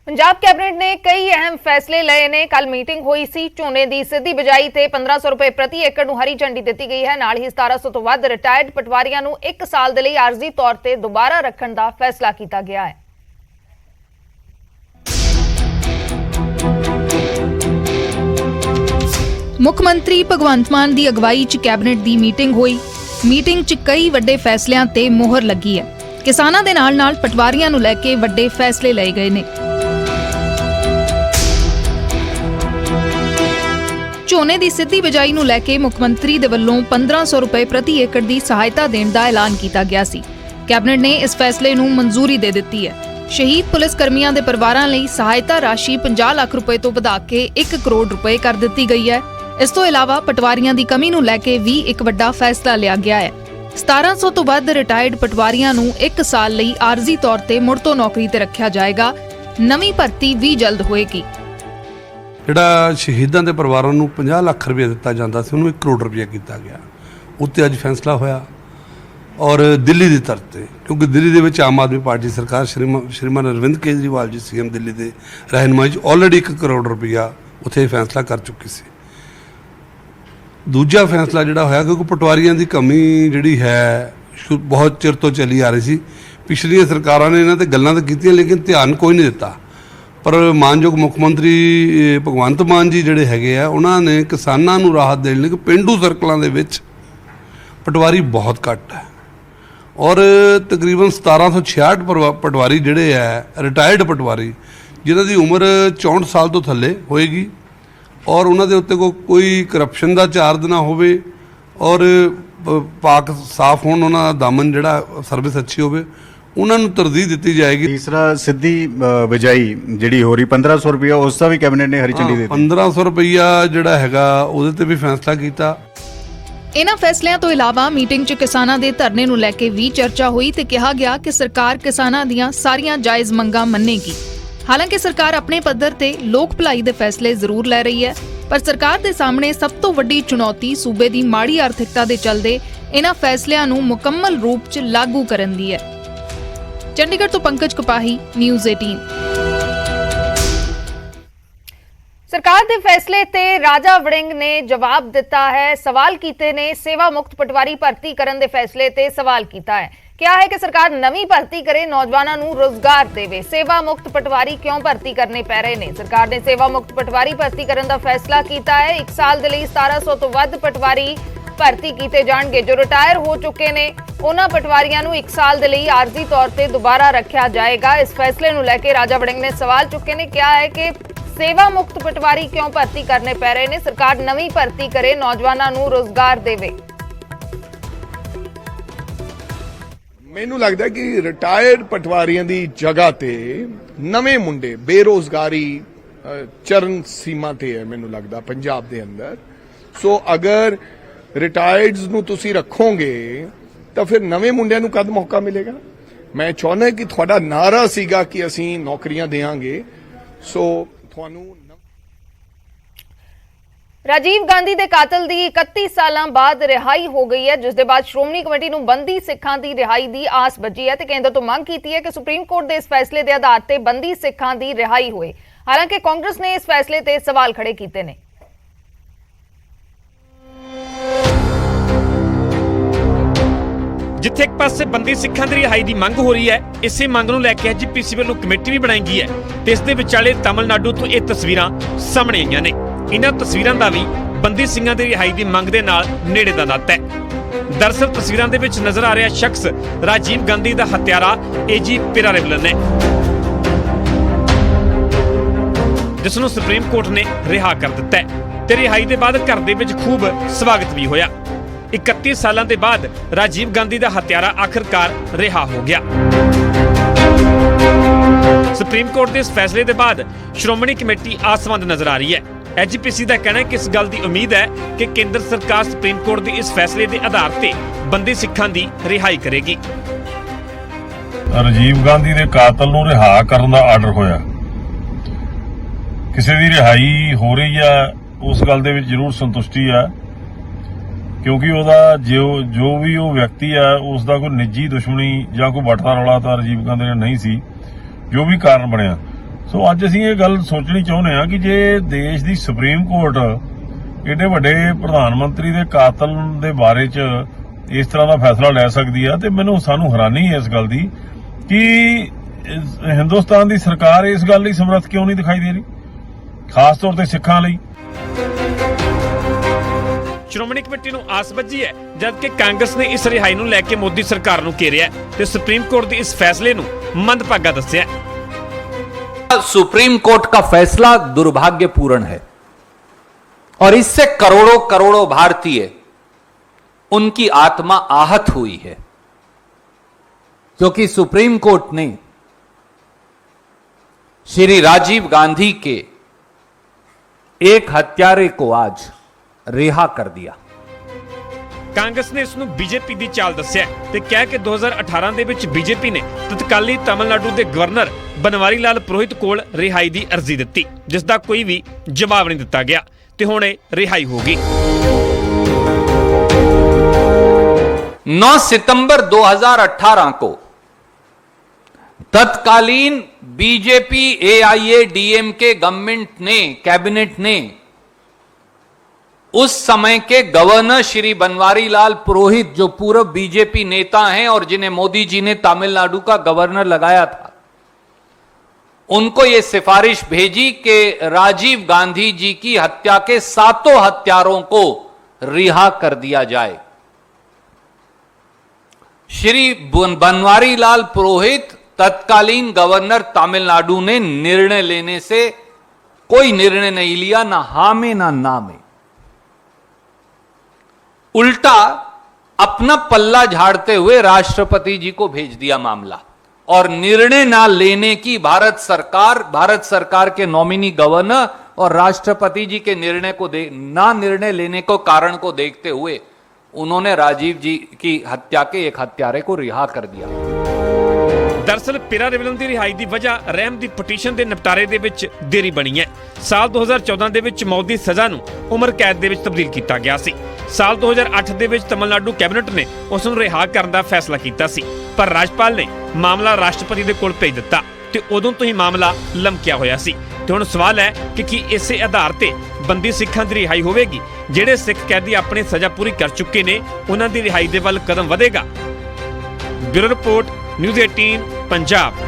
Punjab cabinet ने कई अहम फैसले लए ने। कल मीटिंग हुई सी। झोने की सीधी बिजाई ते 1500 रुपए प्रति एकड़ नूं हरी झंडी दी गई है। नाल ही 1700 तो वध रिटायर्ड पटवारियां नूं 1 साल दे लई आरजी तौर ते दोबारा रखण दा फैसला कीता गया है। मुख्यमंत्री भगवंत मान की अगवाई च कैबिनेट की मीटिंग हुई। मीटिंग च कई वड्डे फैसलियां ते मोहर लगी है। किसानां दे नाल पटवारियां नूं लैके वड्डे फैसले लए गए ने। झोने की सीधी बिजाई नूं लैके मुख्यमंत्री दे वल्लों 1500 रुपए प्रति एकड़ की सहायता देने का ऐलान किया गया सी। कैबिनेट ने इस फैसले नूं मंजूरी दे दी है। शहीद पुलिस कर्मियों के परिवारों लई सहायता राशि 50 लाख रुपए तो वधा के 1 करोड़ रुपए कर दी गई है। इस तो इलावा पटवारियां की कमी नूं लैके भी एक वड्डा फैसला लिया गया है। 1700 तो वध रिटायर्ड पटवारियां नूं 1 साल लई आरजी तौर ते मुड़ तो नौकरी ते रखिया जाएगा। नवीं भर्ती भी जल्द होएगी। ਜਿਹੜਾ ਸ਼ਹੀਦਾਂ ਦੇ ਪਰਿਵਾਰਾਂ ਨੂੰ 50 ਲੱਖ ਰੁਪਏ ਦਿੱਤਾ ਜਾਂਦਾ ਸੀ ਉਹਨੂੰ 1 ਕਰੋੜ ਰੁਪਏ ਕੀਤਾ ਗਿਆ। ਉੱਤੇ ਅੱਜ ਫੈਸਲਾ ਹੋਇਆ ਔਰ ਦਿੱਲੀ ਦੀ ਤਰਫ ਤੇ, ਕਿਉਂਕਿ ਦਿੱਲੀ ਦੇ ਵਿੱਚ ਆਮ ਆਦਮੀ ਪਾਰਟੀ ਸਰਕਾਰ ਸ਼੍ਰੀਮਾਨ ਅਰਵਿੰਦ ਕੇਜਰੀਵਾਲ ਜੀ ਸੀਐਮ ਦਿੱਲੀ ਦੇ ਰਹਿਨਮਾਈ 'ਚ ਆਲਰੇਡੀ 1 ਕਰੋੜ ਰੁਪਇਆ ਉੱਥੇ ਫੈਸਲਾ ਕਰ ਚੁੱਕੀ ਸੀ। ਦੂਜਾ ਫੈਸਲਾ ਜਿਹੜਾ ਹੋਇਆ, ਕਿਉਂਕਿ ਪਟਵਾਰੀਆਂ ਦੀ ਕਮੀ ਜਿਹੜੀ ਹੈ ਬਹੁਤ ਚਿਰ ਤੋਂ ਚੱਲੀ ਆ ਰਹੀ ਸੀ। ਪਿਛਲੀਆਂ ਸਰਕਾਰਾਂ ਨੇ ਇਹਨਾਂ ਤੇ ਗੱਲਾਂ ਤਾਂ ਕੀਤੀਆਂ ਲੇਕਿਨ ਧਿਆਨ ਕੋਈ ਨਹੀਂ ਦਿੱਤਾ। पर मानयोग मुख्यमंत्री भगवंत मान जी जोड़े है उन्होंने किसानों को राहत देने कि पेंडू सर्कलों के पटवारी बहुत घट है और तकरीबन 1766 पटवारी जोड़े है रिटायर्ड पटवारी जिन्हों की उम्र 64 साल तो थले होएगी और उन्होंने उत्ते कोई करप्शन का चार्ज ना हो और पाक साफ होने उन्होंने दामन जोड़ा सर्विस अच्छी हो उन्होंने तरजीह दी जाएगी। तीसरा सीधी बिजाई जी हो रही 1500 रुपया उसका भी कैबिनेट ने हरी झंडी दी। 1500 रुपया जोड़ा हैगा उहदे ते भी फैसला किया। इन्हां फैसलियां तो इलावा मीटिंग च किसानां दे धरने नूं लैके भी चर्चा हुई ते कहा गया कि सरकार किसानां दीयां सारियां जायज़ मंगां मन्नेगी। हालांकि सरकार अपने पद्धर ते लोक भलाई दे फैसले जरूर लै रही है, पर सरकार दे सामने सब तो वड्डी चुनौती सूबे दी माड़ी आर्थिकता दे चलदे इन्हां फैसलियां नूं मुकम्मल रूप च लागू करन दी है। चंडीगढ़ तो पंकज कपाही, न्यूज़ 18। सरकार के फैसले ते राजा वड़िंग ने जवाब दिता है। सवाल कीते ने सेवा मुक्त पटवारी भर्ती करन दे फैसले ते सवाल किया है। क्या है कि सरकार नवी भर्ती करे, नौजवानों नूं रोजगार देवे। सेवा मुक्त पटवारी क्यों भर्ती करने पै रहे ने? सरकार ने सेवा मुक्त पटवारी भर्ती करन दा फैसला किया है। 1 साल दे लई 1700 तो वध पटवारी भर्ती किए जाएंगे। जो रिटायर हो चुके ने उन्हां पटवारियां नूं 1 साल दे लई आरजी तौर ते दोबारा रखा जाएगा। इस फैसले नूं लैके राजा वड़िंग ने सवाल चुके ने। क्या है कि सेवा मुक्त पटवारी क्यों भर्ती करने पै रहे ने? सरकार नवी भर्ती करे, नौजवानों नूं रोजगार देवे। मैनू लगता है कि रिटायर्ड पटवारियां दी जगह ते नवे मुंडे बेरोजगारी चरण सीमा ते है मैनू लगता पंजाब दे अंदर। सो अगर रिटायर्ड्स नूं तुसी रखोगे तो फिर नवे मुंडियां नूं कद मौका मिलेगा। मैं चाहना कि थोड़ा नारा सीगा कि असीं नौकरियां देंगे। सो थानू राजीव गांधी के कातल की 31 साल बाद रिहाई हो गई है, जिस दे बाद श्रोमणी कमेटी नूं बंदी सिखां की रिहाई की आस बजी है। केंद्र तो मंग की है कि सुप्रीम कोर्ट के इस फैसले के आधार पर बंदी सिखां की रिहाई होए। हालांकि कांग्रेस ने इस फैसले ते सवाल खड़े किए ने। जिथे एक पासे बंदी सिखां दी रिहाई दी मंग हो रही है, इसे मंग नूं लैके जीपीसी वालों कमेटी भी बनाई गई है ते इस दे विचाले तमिलनाडु तो यह तस्वीरां सामने आईयां ने। इन्हां तस्वीरां दा भी बंदी सिखां दी रिहाई दी मंग दे नाल नेड़े दा नाता है। दरअसल तस्वीरां दे विच नजर आ रहा शख्स राजीव गांधी दा हत्यारा एजी पेरारेवलन है, जिस नूं सुप्रीम कोर्ट ने रिहा कर दिता है ते रिहाई दे बाद घर दे विच खूब स्वागत भी होया। 31 सालों के बाद राजीव गांधी का हत्यारा आखिरकार रिहा हो गया। सुप्रीम कोर्ट के इस फैसले के बाद श्रोमणी कमेटी आसवंद नजर आ रही है। एचपीसी का कहना है कि इस गल की उम्मीद है कि केंद्र सरकार सुप्रीम कोर्ट के इस फैसले के आधार पर बंदी सिखां की रिहाई करेगी। राजीव गांधी के कातल नूं रिहा करन दा आर्डर होया, किसी की रिहाई हो रही है उस गल दे विच जरूर संतुष्टि है, क्योंकि ਉਹਦਾ जो भी वो व्यक्ति है उसका कोई निजी दुश्मनी या कोई ਵੱਟਦਾ ਰੌਲਾ ਤਾਂ राजीव गांधी ने नहीं सी। जो भी कारण बनया ਸੋ ਅੱਜ ਅਸੀਂ ਇਹ ਗੱਲ ਸੋਚਣੀ ਚਾਹੁੰਦੇ ਹਾਂ ਕਿ ਜੇ ਦੇਸ਼ ਦੀ ਸੁਪਰੀਮ ਕੋਰਟ ਏਡੇ ਵੱਡੇ ਪ੍ਰਧਾਨ ਮੰਤਰੀ ਦੇ ਕਾਤਲ ਦੇ ਬਾਰੇ 'ਚ ਇਸ ਤਰ੍ਹਾਂ ਦਾ ਫੈਸਲਾ ਲੈ ਸਕਦੀ ਆ, ਤੇ ਸਾਨੂੰ ਹੈਰਾਨੀ ਹੈ ਇਸ ਗੱਲ ਦੀ ਕਿ ਹਿੰਦੁਸਤਾਨ ਦੀ ਸਰਕਾਰ ਇਸ ਗੱਲ ਲਈ ਸਮਰੱਥ ਕਿਉਂ ਨਹੀਂ ਦਿਖਾਈ ਦੇ ਰਹੀ, ਖਾਸ ਤੌਰ ਤੇ ਸਿੱਖਾਂ ਲਈ। ਸ਼੍ਰੋਮਣੀ ਕਮੇਟੀ ਨੂੰ ਆਸ ਵੱਜੀ ਹੈ ਜਦਕਿ ਕਾਂਗਰਸ ਨੇ ਇਸ ਰਿਹਾਈ ਨੂੰ ਲੈ ਕੇ ਮੋਦੀ ਸਰਕਾਰ ਨੂੰ ਘੇਰਿਆ ਤੇ ਸੁਪਰੀਮ ਕੋਰਟ ਦੇ ਇਸ ਫੈਸਲੇ ਨੂੰ ਮੰਦਭਾਗਾ ਦੱਸਿਆ। सुप्रीम कोर्ट का फैसला दुर्भाग्यपूर्ण है और इससे करोड़ों करोड़ों भारतीय उनकी आत्मा आहत हुई है, क्योंकि सुप्रीम कोर्ट ने श्री राजीव गांधी के एक हत्यारे को आज रिहा कर दिया। ਕਾਂਗਰਸ ਨੇ ਇਸ ਨੂੰ ਬੀਜੇਪੀ ਦੀ ਚਾਲ ਦੱਸਿਆ ਤੇ ਕਿਹਾ ਕਿ 2018 ਦੇ ਵਿੱਚ ਬੀਜੇਪੀ ਨੇ ਤਤਕਾਲੀ ਤਾਮਿਲਨਾਡੂ ਦੇ ਗਵਰਨਰ ਬਨਵਾਰੀ ਲਾਲ ਪੁਰੋਹਿਤ ਕੋਲ ਰਿਹਾਈ ਦੀ ਅਰਜ਼ੀ ਦਿੱਤੀ, ਜਿਸ ਦਾ ਕੋਈ ਵੀ ਜਵਾਬ ਨਹੀਂ ਦਿੱਤਾ ਗਿਆ ਤੇ ਹੁਣ ਇਹ ਰਿਹਾਈ ਹੋ ਗਈ। 9 सितंबर 2018 को तत्कालीन बीजेपी AIADMK गवर्नमेंट ने, कैबिनेट ने उस समय के गवर्नर श्री बनवारी लाल पुरोहित, जो पूर्व बीजेपी नेता हैं और जिन्हें मोदी जी ने तमिलनाडु का गवर्नर लगाया था, उनको यह सिफारिश भेजी कि राजीव गांधी जी की हत्या के 7 हत्यारों को रिहा कर दिया जाए। श्री बनवारी लाल पुरोहित तत्कालीन गवर्नर तमिलनाडु ने निर्णय लेने से कोई निर्णय नहीं लिया, ना हां में ना ना में, उल्टा अपना पल्ला झाड़ते हुए राष्ट्रपति जी को भेज दिया मामला और निर्णय ना लेने की भारत सरकार के नॉमिनी गवर्नर और राष्ट्रपति जी के निर्णय को ना निर्णय लेने को कारण को देखते हुए उन्होंने राजीव जी की हत्या के एक हत्यारे को रिहा कर दिया। ਦਰਅਸਲ ਪਿਰਾ ਰਿਵਲਨ ਦੀ ਰਿਹਾਈ ਦੀ ਵਜ੍ਹਾ ਰਹਿਮ ਦੀ ਪਟੀਸ਼ਨ ਦੇ ਨਿਪਟਾਰੇ ਦੇ ਵਿੱਚ ਦੇਰੀ ਬਣੀ ਹੈ। ਸਾਲ 2014 ਦੇ ਵਿੱਚ ਮੌਤ ਦੀ ਸਜ਼ਾ ਨੂੰ ਉਮਰ ਕੈਦ ਦੇ ਵਿੱਚ ਤਬਦੀਲ ਕੀਤਾ ਗਿਆ ਸੀ। ਸਾਲ 2008 ਦੇ ਵਿੱਚ ਤਮਿਲਨਾਡੂ ਕੈਬਨਿਟ ਨੇ ਉਸ ਨੂੰ ਰਿਹਾ ਕਰਨ ਦਾ ਫੈਸਲਾ ਕੀਤਾ ਸੀ, ਪਰ ਰਾਜਪਾਲ ਨੇ ਮਾਮਲਾ ਰਾਸ਼ਟਰਪਤੀ ਦੇ ਕੋਲ ਭੇਜ ਦਿੱਤਾ ਤੇ ਉਦੋਂ ਤੋਂ ਹੀ ਮਾਮਲਾ ਲਮਕਿਆ ਹੋਇਆ ਸੀ। ਤੇ ਹੁਣ ਸਵਾਲ ਹੈ ਕਿ ਕੀ ਇਸੇ ਆਧਾਰ ਤੇ ਬੰਦੀ ਸਿੱਖਾਂ ਦੀ ਰਿਹਾਈ ਹੋਵੇਗੀ? ਜਿਹੜੇ ਸਿੱਖ ਕੈਦੀ ਆਪਣੀ ਸਜ਼ਾ ਪੂਰੀ ਕਰ ਚੁੱਕੇ ਨੇ, ਉਹਨਾਂ ਦੀ ਰਿਹਾਈ ਦੇ ਵੱਲ ਕਦਮ ਵਧੇਗਾ? Bureau report, News 18 Punjab.